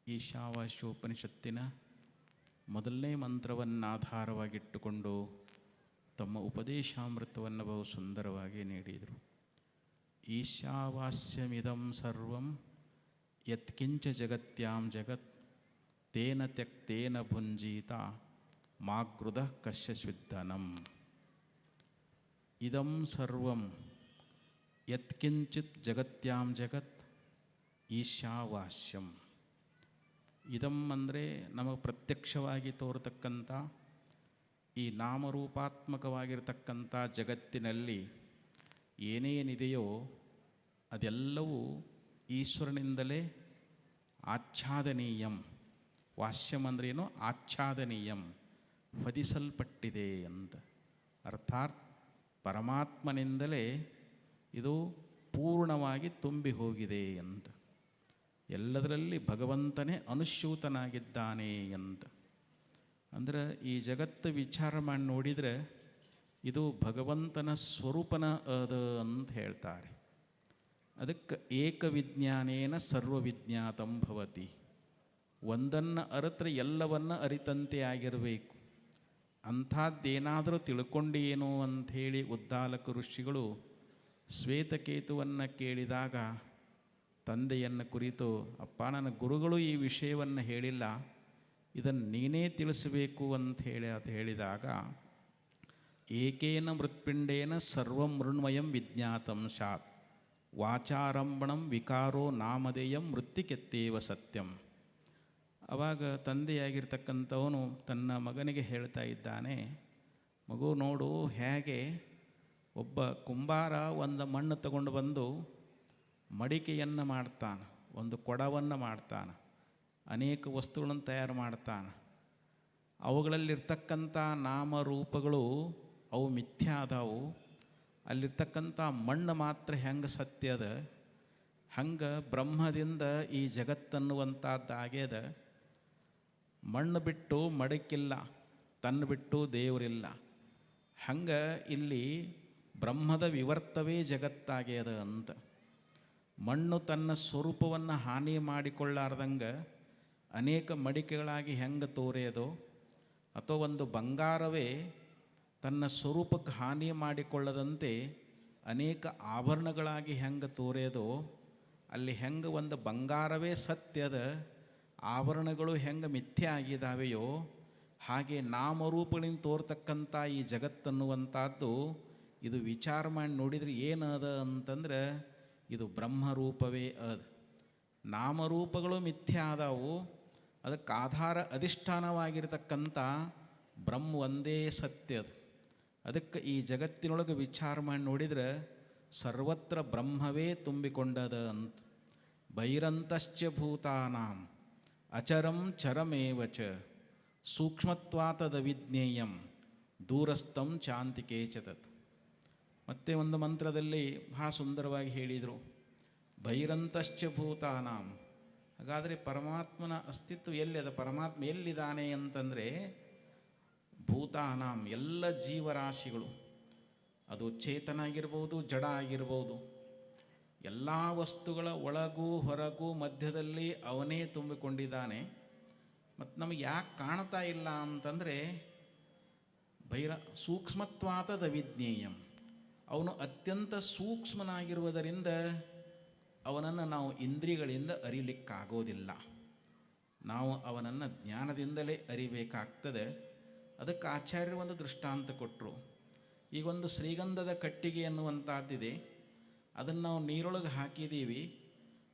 ಈಶಾವಾಸ್ಯೋಪನಿಷತ್ತಿನ ಮೊದಲನೇ ಮಂತ್ರವನ್ನಾಧಾರವಾಗಿಟ್ಟುಕೊಂಡು ತಮ್ಮ ಉಪದೇಶಾಮೃತವನ್ನು ಬಹು ಸುಂದರವಾಗಿ ನೀಡಿದರು. ಈಶಾವಾಸ್ಯಮಿದಂ ಸರ್ವಂ ಯತ್ಕಿಂಚ ಜಗತ್ಯಾಂ ಜಗತ್ ತೇನ ತ್ಯಕ್ತೇನ ಭುಂಜೀತ ಮಾಗೃಧ ಕಶ್ಯಸ್ವಿದ್ದನಂ. ಇದಂ ಸರ್ವಂ ಯತ್ಕಿಂಚಿತ್ ಜಗತ್ಯಾಂ ಜಗತ್ ಈಶಾವಾಸ್ಯಂ. ಇದಂ ಅಂದರೆ ನಮಗೆ ಪ್ರತ್ಯಕ್ಷವಾಗಿ ತೋರತಕ್ಕಂಥ ಈ ನಾಮರೂಪಾತ್ಮಕವಾಗಿರತಕ್ಕಂಥ ಜಗತ್ತಿನಲ್ಲಿ ಏನೇನಿದೆಯೋ ಅದೆಲ್ಲವೂ ಈಶ್ವರನಿಂದಲೇ ಆಚ್ಛಾದನೀಯಂ. ವಾಸ್ಯಂ ಅಂದ್ರೇನು? ಆಚ್ಛಾದನೀಯಂ, ಹೊದಿಸಲ್ಪಟ್ಟಿದೆ ಅಂತ. ಅರ್ಥಾತ್ ಪರಮಾತ್ಮನಿಂದಲೇ ಇದು ಪೂರ್ಣವಾಗಿ ತುಂಬಿ ಹೋಗಿದೆ ಅಂತ. ಎಲ್ಲದರಲ್ಲಿ ಭಗವಂತನೇ ಅನುಸ್ಯೂತನಾಗಿದ್ದಾನೆ ಅಂತ. ಅಂದರೆ ಈ ಜಗತ್ತು ವಿಚಾರ ಮಾಡಿ ನೋಡಿದರೆ ಇದು ಭಗವಂತನ ಸ್ವರೂಪನ ಅದ ಅಂತ ಹೇಳ್ತಾರೆ. ಅದಕ್ಕೆ ಏಕವಿಜ್ಞಾನೇನ ಸರ್ವವಿಜ್ಞಾತಂ ಭವತಿ. ಒಂದನ್ನು ಅರಿತರೆ ಎಲ್ಲವನ್ನು ಅರಿತಂತೆ ಆಗಿರಬೇಕು. ಅಂಥದ್ದೇನಾದರೂ ತಿಳ್ಕೊಂಡೇನೋ ಅಂಥೇಳಿ ಉದ್ದಾಲಕ ಋಷಿಗಳು ಶ್ವೇತಕೇತುವನ್ನು ಕೇಳಿದಾಗ ತಂದೆಯನ್ನು ಕುರಿತು, ಅಪ್ಪ ನನ್ನ ಗುರುಗಳು ಈ ವಿಷಯವನ್ನು ಹೇಳಿಲ್ಲ, ಇದನ್ನು ನೀನೇ ತಿಳಿಸಬೇಕು ಅಂತ ಹೇಳಿದಾಗ ಏಕೇನ ಮೃತ್ಪಿಂಡೇನ ಸರ್ವಂ ಮೃಣ್ಮಯಂ ವಿಜ್ಞಾತಂ ಸ್ಯಾತ್ ವಾಚಾರಂಭಣಂ ವಿಕಾರೋ ನಾಮಧೇಯಂ ಮೃತ್ತಿಕೆತ್ತೇವ ಸತ್ಯಂ. ಆವಾಗ ತಂದೆಯಾಗಿರ್ತಕ್ಕಂಥವನು ತನ್ನ ಮಗನಿಗೆ ಹೇಳ್ತಾ ಇದ್ದಾನೆ, ಮಗು ನೋಡು, ಹೇಗೆ ಒಬ್ಬ ಕುಂಬಾರ ಒಂದು ಮಣ್ಣು ತಗೊಂಡು ಬಂದು ಮಡಿಕೆಯನ್ನು ಮಾಡ್ತಾನೆ, ಒಂದು ಕೊಡವನ್ನು ಮಾಡ್ತಾನೆ, ಅನೇಕ ವಸ್ತುಗಳನ್ನು ತಯಾರು ಮಾಡ್ತಾನೆ. ಅವುಗಳಲ್ಲಿರ್ತಕ್ಕಂಥ ನಾಮರೂಪಗಳು ಅವು ಮಿಥ್ಯಾ ಅದಾವು. ಅಲ್ಲಿರ್ತಕ್ಕಂಥ ಮಣ್ಣು ಮಾತ್ರ ಹೆಂಗೆ ಸತ್ಯ ಅದ, ಹಂಗೆ ಬ್ರಹ್ಮದಿಂದ ಈ ಜಗತ್ತನ್ನುವಂಥದ್ದು ಆಗ್ಯದ. ಮಣ್ಣು ಬಿಟ್ಟು ಮಡಕ್ಕಿಲ್ಲ, ತನ್ನ ಬಿಟ್ಟು ದೇವರಿಲ್ಲ. ಹಂಗೆ ಇಲ್ಲಿ ಬ್ರಹ್ಮದ ವಿವರ್ತವೇ ಜಗತ್ತಾಗ್ಯದ ಅಂತ. ಮಣ್ಣು ತನ್ನ ಸ್ವರೂಪವನ್ನು ಹಾನಿ ಮಾಡಿಕೊಳ್ಳಾರ್ದಂಗೆ ಅನೇಕ ಮಡಿಕೆಗಳಾಗಿ ಹೆಂಗೆ ತೋರೆಯೋದು, ಅಥವಾ ಒಂದು ಬಂಗಾರವೇ ತನ್ನ ಸ್ವರೂಪಕ್ಕೆ ಹಾನಿ ಮಾಡಿಕೊಳ್ಳದಂತೆ ಅನೇಕ ಆಭರಣಗಳಾಗಿ ಹೆಂಗೆ ತೋರೆಯೋದು, ಅಲ್ಲಿ ಹೆಂಗೆ ಒಂದು ಬಂಗಾರವೇ ಸತ್ಯದ, ಆಭರಣಗಳು ಹೆಂಗೆ ಮಿಥ್ಯೆ ಆಗಿದ್ದಾವೆಯೋ, ಹಾಗೆ ನಾಮರೂಪಗಳಿಂದ ತೋರ್ತಕ್ಕಂಥ ಈ ಜಗತ್ತನ್ನುವಂಥದ್ದು ಇದು ವಿಚಾರ ಮಾಡಿ ನೋಡಿದರೆ ಏನದ ಅಂತಂದ್ರೆ ಇದು ಬ್ರಹ್ಮರೂಪವೇ ಅದ. ನಾಮರೂಪಗಳು ಮಿಥ್ಯೆ ಆದವು, ಅದಕ್ಕೆ ಆಧಾರ ಅಧಿಷ್ಠಾನವಾಗಿರ್ತಕ್ಕಂಥ ಬ್ರಹ್ಮ ಒಂದೇ ಸತ್ಯದ. ಅದಕ್ಕೆ ಈ ಜಗತ್ತಿನೊಳಗೆ ವಿಚಾರ ಮಾಡಿ ನೋಡಿದರೆ ಸರ್ವತ್ರ ಬ್ರಹ್ಮವೇ ತುಂಬಿಕೊಂಡದ ಅಂತ. ಬಹಿರಂತಶ್ಚ ಭೂತಾನಾಂ ಅಚರಂ ಚರಮೇವಚ ಸೂಕ್ಷ್ಮತ್ವಾತದ ವಿಜ್ಞೇಯಂ ದೂರಸ್ಥಂ ಚಾಂತಿಕೇ ಚ ತತ್. ಮತ್ತೆ ಒಂದು ಮಂತ್ರದಲ್ಲಿ ಬಹಳ ಸುಂದರವಾಗಿ ಹೇಳಿದರು, ಬಹಿರಂತಶ್ಚ ಭೂತಾನಾಂ. ಹಾಗಾದರೆ ಪರಮಾತ್ಮನ ಅಸ್ತಿತ್ವ ಎಲ್ಲಿದೆ, ಪರಮಾತ್ಮ ಎಲ್ಲಿದ್ದಾನೆ ಅಂತಂದರೆ ಭೂತಾನಾಂ, ಎಲ್ಲ ಜೀವರಾಶಿಗಳು, ಅದು ಚೇತನ ಆಗಿರ್ಬೋದು, ಜಡ ಆಗಿರ್ಬೋದು, ಎಲ್ಲ ವಸ್ತುಗಳ ಒಳಗೂ ಹೊರಗೂ ಮಧ್ಯದಲ್ಲಿ ಅವನೇ ತುಂಬಿಕೊಂಡಿದ್ದಾನೆ. ಮತ್ತು ನಮಗೆ ಯಾಕೆ ಕಾಣ್ತಾ ಇಲ್ಲ ಅಂತಂದರೆ ಸೂಕ್ಷ್ಮತ್ವಾತದ ವಿಜ್ಞೇಯಂ, ಅವನು ಅತ್ಯಂತ ಸೂಕ್ಷ್ಮನಾಗಿರುವುದರಿಂದ ಅವನನ್ನು ನಾವು ಇಂದ್ರಿಯಗಳಿಂದ ಅರಿಲಿಕ್ಕಾಗೋದಿಲ್ಲ. ನಾವು ಅವನನ್ನು ಜ್ಞಾನದಿಂದಲೇ ಅರಿಬೇಕಾಗ್ತದೆ. ಅದಕ್ಕೆ ಆಚಾರ್ಯರು ಒಂದು ದೃಷ್ಟಾಂತ ಕೊಟ್ಟರು. ಈಗೊಂದು ಶ್ರೀಗಂಧದ ಕಟ್ಟಿಗೆ ಅನ್ನುವಂಥದ್ದಿದೆ, ಅದನ್ನು ನಾವು ನೀರೊಳಗೆ ಹಾಕಿದ್ದೀವಿ.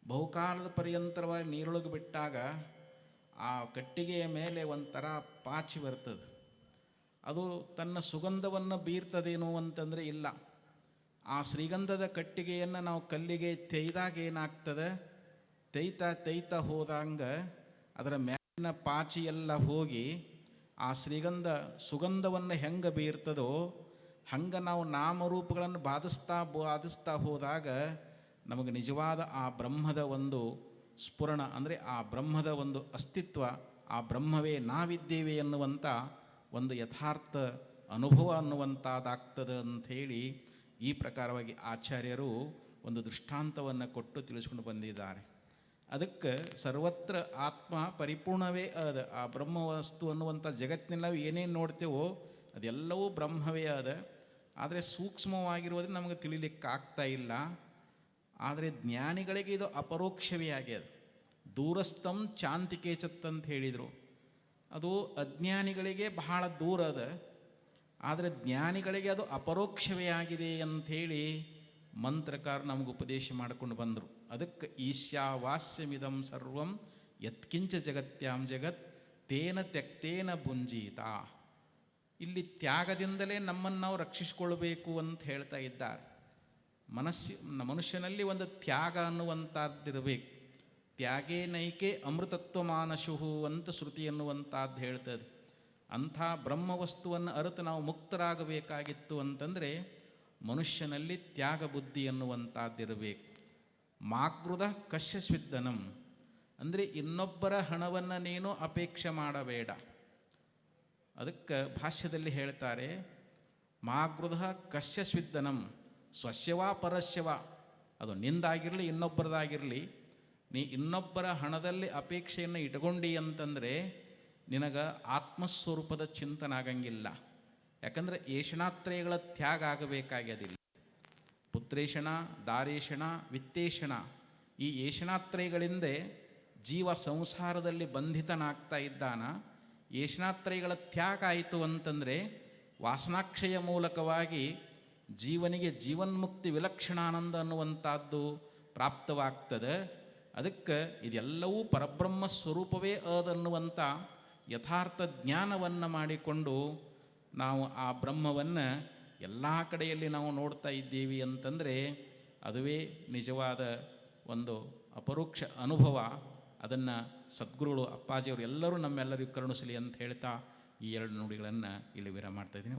ಬಹುಕಾಲದ ಪರ್ಯಂತರವಾಗಿ ನೀರೊಳಗೆ ಬಿಟ್ಟಾಗ ಆ ಕಟ್ಟಿಗೆಯ ಮೇಲೆ ಒಂಥರ ಪಾಚಿ ಬರ್ತದೆ. ಅದು ತನ್ನ ಸುಗಂಧವನ್ನು ಬೀರ್ತದೇನೋ ಅಂತಂದರೆ ಇಲ್ಲ. ಆ ಶ್ರೀಗಂಧದ ಕಟ್ಟಿಗೆಯನ್ನು ನಾವು ಕಲ್ಲಿಗೆ ತೆಯ್ದಾಗ ಏನಾಗ್ತದೆ, ತೆಯ್ತಾ ಹೋದಂಗೆ ಅದರ ಮೇಲಿನ ಪಾಚಿ ಎಲ್ಲ ಹೋಗಿ ಆ ಶ್ರೀಗಂಧ ಸುಗಂಧವನ್ನು ಹೆಂಗೆ ಬೀರ್ತದೋ ಹಂಗೆ ನಾವು ನಾಮರೂಪಗಳನ್ನು ಬಾಧಿಸ್ತಾ ಹೋದಾಗ ನಮಗೆ ನಿಜವಾದ ಆ ಬ್ರಹ್ಮದ ಒಂದು ಸ್ಫುರಣ, ಅಂದರೆ ಆ ಬ್ರಹ್ಮದ ಒಂದು ಅಸ್ತಿತ್ವ, ಆ ಬ್ರಹ್ಮವೇ ನಾವಿದ್ದೇವೆ ಎನ್ನುವಂಥ ಒಂದು ಯಥಾರ್ಥ ಅನುಭವ ಅನ್ನುವಂಥದ್ದಾಗ್ತದೆ ಅಂಥೇಳಿ ಈ ಪ್ರಕಾರವಾಗಿ ಆಚಾರ್ಯರು ಒಂದು ದೃಷ್ಟಾಂತವನ್ನು ಕೊಟ್ಟು ತಿಳಿಸ್ಕೊಂಡು ಬಂದಿದ್ದಾರೆ. ಅದಕ್ಕೆ ಸರ್ವತ್ರ ಆತ್ಮ ಪರಿಪೂರ್ಣವೇ ಅದ. ಆ ಬ್ರಹ್ಮವಸ್ತು ಅನ್ನುವಂಥ ಜಗತ್ತಿನಲ್ಲಿ ನಾವು ಏನೇನು ನೋಡ್ತೇವೋ ಅದೆಲ್ಲವೂ ಬ್ರಹ್ಮವೇ ಅದ. ಆದರೆ ಸೂಕ್ಷ್ಮವಾಗಿರುವುದನ್ನು ನಮಗೆ ತಿಳಿಲಿಕ್ಕೆ ಆಗ್ತಾ ಇಲ್ಲ. ಆದರೆ ಜ್ಞಾನಿಗಳಿಗೆ ಇದು ಅಪರೋಕ್ಷವೇ ಆಗ್ಯದ. ದೂರಸ್ಥಂ ಚಾಂತಿಕೇಚತ್ ಅಂತ ಹೇಳಿದರು. ಅದು ಅಜ್ಞಾನಿಗಳಿಗೆ ಬಹಳ ದೂರ ಅದ, ಆದರೆ ಜ್ಞಾನಿಗಳಿಗೆ ಅದು ಅಪರೋಕ್ಷವೇ ಆಗಿದೆ ಅಂಥೇಳಿ ಮಂತ್ರಕಾರ ನಮಗೆ ಉಪದೇಶ ಮಾಡಿಕೊಂಡು ಬಂದರು. ಅದಕ್ಕೆ ಈಶಾವಾಸ್ಯಮಿದಂ ಸರ್ವಂ ಯತ್ಕಿಂಚ ಜಗತ್ಯಾಂ ಜಗತ್ ತೇನ ತ್ಯಕ್ತೇನ ಭುಂಜೀತ. ಇಲ್ಲಿ ತ್ಯಾಗದಿಂದಲೇ ನಮ್ಮನ್ನು ನಾವು ರಕ್ಷಿಸಿಕೊಳ್ಬೇಕು ಅಂತ ಹೇಳ್ತಾ ಇದ್ದಾರೆ. ಮನುಷ್ಯನಲ್ಲಿ ಒಂದು ತ್ಯಾಗ ಅನ್ನುವಂಥದ್ದಿರಬೇಕು. ತ್ಯಾಗೇ ನೈಕೆ ಅಮೃತತ್ವ ಮಾನಶುಹು ಅಂತ ಶ್ರುತಿ ಅನ್ನುವಂಥದ್ದು ಹೇಳ್ತದೆ. ಅಂಥ ಬ್ರಹ್ಮವಸ್ತುವನ್ನು ಅರಿತು ನಾವು ಮುಕ್ತರಾಗಬೇಕಾಗಿತ್ತು ಅಂತಂದರೆ ಮನುಷ್ಯನಲ್ಲಿ ತ್ಯಾಗ ಬುದ್ಧಿ ಅನ್ನುವಂಥದ್ದಿರಬೇಕು. ಮಾಗೃದ ಕಶ್ಯಸ್ವಿದ್ದನಂ ಅಂದರೆ ಇನ್ನೊಬ್ಬರ ಹಣವನ್ನು ನೀನು ಅಪೇಕ್ಷೆ ಮಾಡಬೇಡ. ಅದಕ್ಕೆ ಭಾಷ್ಯದಲ್ಲಿ ಹೇಳ್ತಾರೆ, ಮಾಗೃದ ಕಶ್ಯಸ್ವಿದ್ದನಂ ಸ್ವಸ್ಯವಾ ಪರಸ್ಯವ, ಅದು ನಿಂದಾಗಿರಲಿ ಇನ್ನೊಬ್ಬರದಾಗಿರಲಿ, ನೀ ಇನ್ನೊಬ್ಬರ ಹಣದಲ್ಲಿ ಅಪೇಕ್ಷೆಯನ್ನು ಇಟ್ಕೊಂಡಿ ಅಂತಂದರೆ ನಿನಗೆ ಆತ್ಮಸ್ವರೂಪದ ಚಿಂತನೆ ಆಗಂಗಿಲ್ಲ. ಯಾಕಂದರೆ ಏಷಣಾತ್ರಯಗಳ ತ್ಯಾಗ ಆಗಬೇಕಾಗ್ಯದಿಲ್ಲ. ಪುತ್ರೇಷಣ, ದಾರೇಷಣ, ವಿತ್ತೇಷಣ, ಈ ಏಷಣಾತ್ರಯಗಳಿಂದ ಜೀವ ಸಂಸಾರದಲ್ಲಿ ಬಂಧಿತನಾಗ್ತಾ ಇದ್ದಾನ. ಏಷಣಾತ್ರಯಗಳ ತ್ಯಾಗ ಆಯಿತು ಅಂತಂದರೆ ವಾಸನಾಕ್ಷಯ ಮೂಲಕವಾಗಿ ಜೀವನಿಗೆ ಜೀವನ್ಮುಕ್ತಿ ವಿಲಕ್ಷಣಾನಂದ ಅನ್ನುವಂಥದ್ದು ಪ್ರಾಪ್ತವಾಗ್ತದೆ. ಅದಕ್ಕೆ ಇದೆಲ್ಲವೂ ಪರಬ್ರಹ್ಮ ಸ್ವರೂಪವೇ ಅದನ್ನುವಂಥ ಯಥಾರ್ಥ ಜ್ಞಾನವನ್ನು ಮಾಡಿಕೊಂಡು ನಾವು ಆ ಬ್ರಹ್ಮವನ್ನು ಎಲ್ಲ ಕಡೆಯಲ್ಲಿ ನಾವು ನೋಡ್ತಾ ಇದ್ದೀವಿ ಅಂತಂದರೆ ಅದುವೇ ನಿಜವಾದ ಒಂದು ಅಪರೋಕ್ಷ ಅನುಭವ. ಅದನ್ನು ಸದ್ಗುರುಗಳು ಅಪ್ಪಾಜಿಯವರು ಎಲ್ಲರೂ ನಮ್ಮೆಲ್ಲರಿಗೂ ಕರುಣಿಸಲಿ ಅಂತ ಹೇಳ್ತಾ ಈ ಎರಡು ನುಡಿಗಳನ್ನು ಇಲ್ಲಿ ವಿರಾಮ ಮಾಡ್ತಾಯಿದ್ದೀನಿ.